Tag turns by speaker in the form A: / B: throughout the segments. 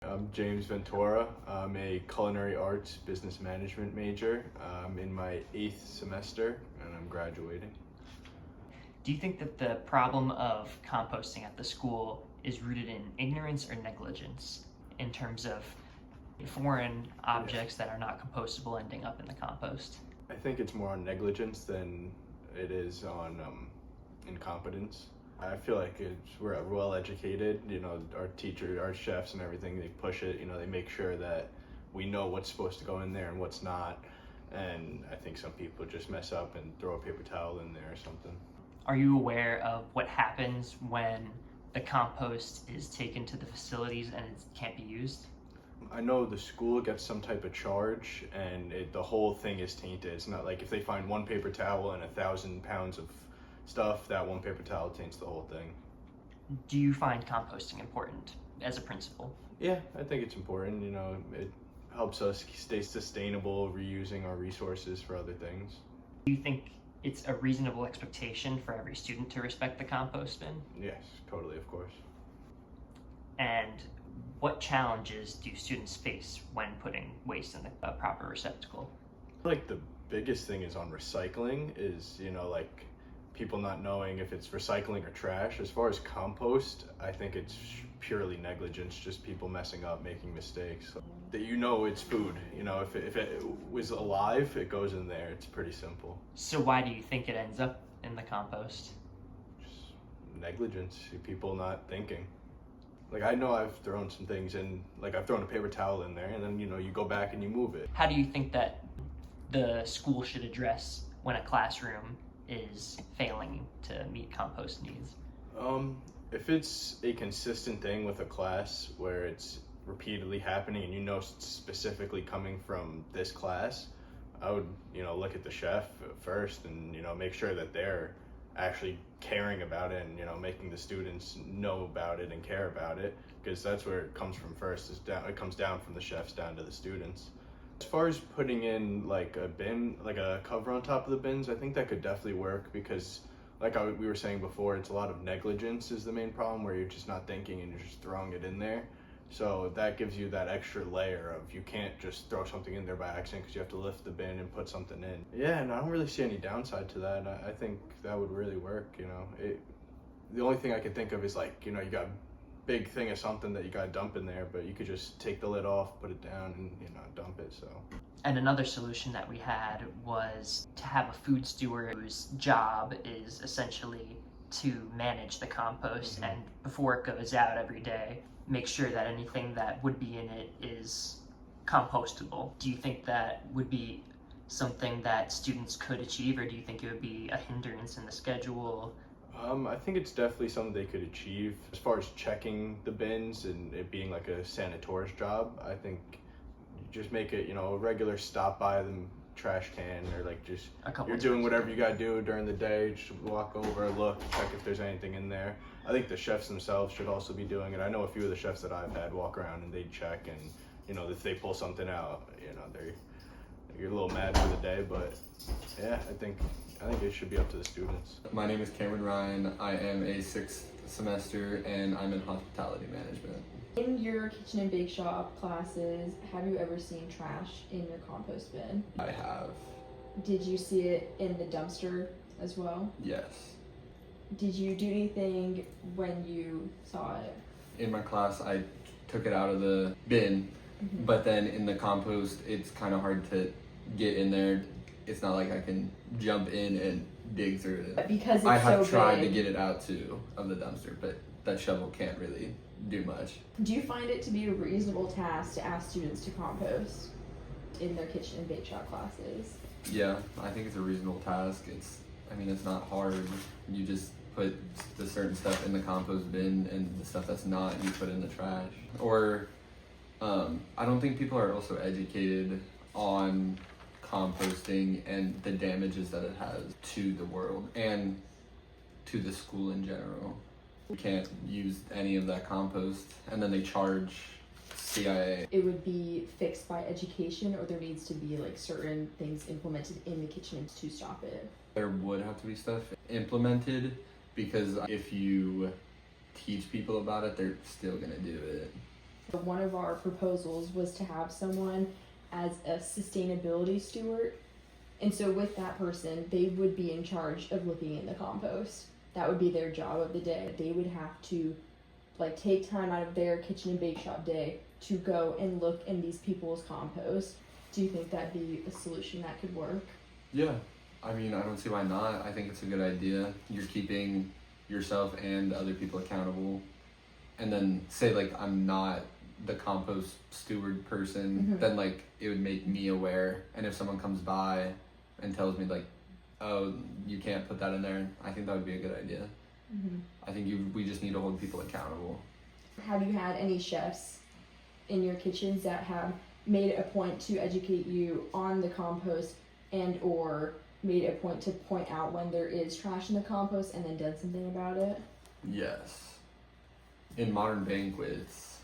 A: I'm James Ventura. I'm a culinary arts business management major. I'm in my 8th semester and I'm graduating.
B: Do you think that the problem of composting at the school is rooted in ignorance or negligence in terms of foreign objects that are not compostable ending up in the compost?
A: I think it's more on negligence than it is on incompetence. I feel like we're well educated, our teachers, our chefs and everything, they push it, they make sure that we know what's supposed to go in there and what's not. And I think some people just mess up and throw a paper towel in there or something.
B: Are you aware of what happens when the compost is taken to the facilities and it can't be used?
A: I know the school gets some type of charge and the whole thing is tainted. It's not like if they find one paper towel and 1,000 pounds of stuff, that one paper towel taints the whole thing.
B: Do you find composting important as a principal?
A: Yeah, I think it's important. It helps us stay sustainable, reusing our resources for other things.
B: Do you think it's a reasonable expectation for every student to respect the compost bin?
A: Yes, totally, of course.
B: And what challenges do students face when putting waste in the proper receptacle?
A: Like the biggest thing is on recycling is, like people not knowing if it's recycling or trash. As far as compost, I think it's purely negligence, just people messing up, making mistakes. That it's food. If it was alive, it goes in there. It's pretty simple.
B: So why do you think it ends up in the compost?
A: Just negligence, people not thinking. Like I know I've thrown some things in, like I've thrown a paper towel in there and then, you go back and you move it.
B: How do you think that the school should address when a classroom is failing to meet compost needs?
A: If it's a consistent thing with a class where it's repeatedly happening and it's specifically coming from this class, I would, look at the chef first and, make sure that they're actually caring about it and, making the students know about it and care about it, because that's where it comes from first. It comes down from the chefs down to the students. As far as putting in like a bin, like a cover on top of the bins, I think that could definitely work because we were saying before, it's a lot of negligence is the main problem, where you're just not thinking and you're just throwing it in there. So that gives you that extra layer of you can't just throw something in there by accident because you have to lift the bin and put something in. Yeah, and I don't really see any downside to that. I think that would really work, The only thing I can think of is you got a big thing of something that you got to dump in there, but you could just take the lid off, put it down, and dump it. So.
B: And another solution that we had was to have a food steward whose job is essentially to manage the compost, and before it goes out every day, make sure that anything that would be in it is compostable. Do you think that would be something that students could achieve, or do you think it would be a hindrance in the schedule?
A: I think it's definitely something they could achieve. As far as checking the bins and it being like a sanitor's job, I think you just make it, a regular stop by the trash can, or just you're doing whatever you gotta do during the day. Just walk over, look, check if there's anything in there. I think the chefs themselves should also be doing it. I know a few of the chefs that I've had walk around and they check, and if they pull something out, you're a little mad for the day, but yeah, I think it should be up to the students.
C: My name is Cameron Ryan. I am a 6th semester and I'm in hospitality management.
D: In your kitchen and bake shop classes, have you ever seen trash in your compost bin?
C: I have.
D: Did you see it in the dumpster as well?
C: Yes.
D: Did you do anything when you saw it?
C: In my class, I took it out of the bin, but then in the compost, it's kind of hard to get in there. It's not like I can jump in and dig through it.
D: But because it's
C: I have
D: so
C: tried
D: big,
C: to get it out too of the dumpster, but that shovel can't really do much.
D: do you find it to be a reasonable task to ask students to compost in their kitchen and bake shop classes?
C: Yeah, I think it's a reasonable task. It's not hard. You just put the certain stuff in the compost bin and the stuff that's not, you put in the trash. Or I don't think people are also educated on composting and the damages that it has to the world and to the school in general. We can't use any of that compost, and then they charge CIA.
D: It would be fixed by education, or there needs to be certain things implemented in the kitchen to stop it?
C: There would have to be stuff implemented, because if you teach people about it, they're still gonna do it.
D: One of our proposals was to have someone as a sustainability steward. And so with that person, they would be in charge of looking in the compost. That would be their job of the day. They would have to take time out of their kitchen and bake shop day to go and look in these people's compost. Do you think that'd be a solution that could work?
C: Yeah. I mean, I don't see why not. I think it's a good idea. You're keeping yourself and other people accountable. And then say I'm not the compost steward person, then it would make me aware. And if someone comes by and tells me oh, you can't put that in there, I think that would be a good idea. I think we just need to hold people accountable.
D: Have you had any chefs in your kitchens that have made it a point to educate you on the compost and or made it a point to point out when there is trash in the compost and then done something about it?
C: Yes. In Modern Banquets,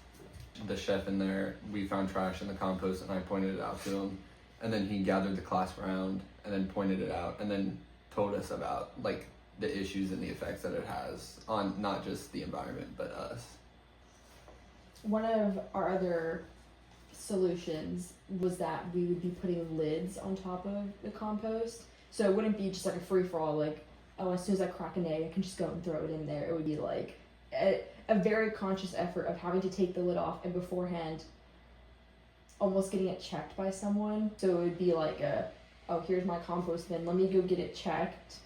C: the chef in there, we found trash in the compost and I pointed it out to him. And then he gathered the class around and then pointed it out and then told us about the issues and the effects that it has on not just the environment but us.
D: One of our other solutions was that we would be putting lids on top of the compost. So it wouldn't be just a free-for-all, as soon as I crack an egg, I can just go and throw it in there. It would be a very conscious effort of having to take the lid off and beforehand almost getting it checked by someone. So it would be oh, here's my compost bin, let me go get it checked.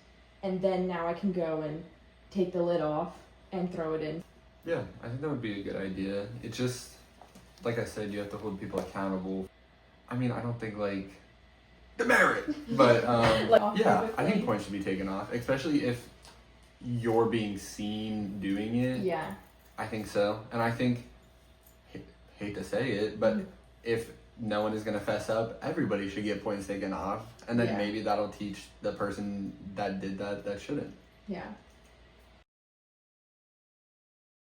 D: And then now I can go and take the lid off and throw it in.
C: Yeah, I think that would be a good idea. It just, like I said, you have to hold people accountable. I mean, I don't think demerit, but yeah, I think points should be taken off, especially if you're being seen doing it.
D: Yeah.
C: I think so. And I think, hate to say it, but if no one is going to fess up, everybody should get points taken off. And then maybe that'll teach the person that did that shouldn't.
D: Yeah.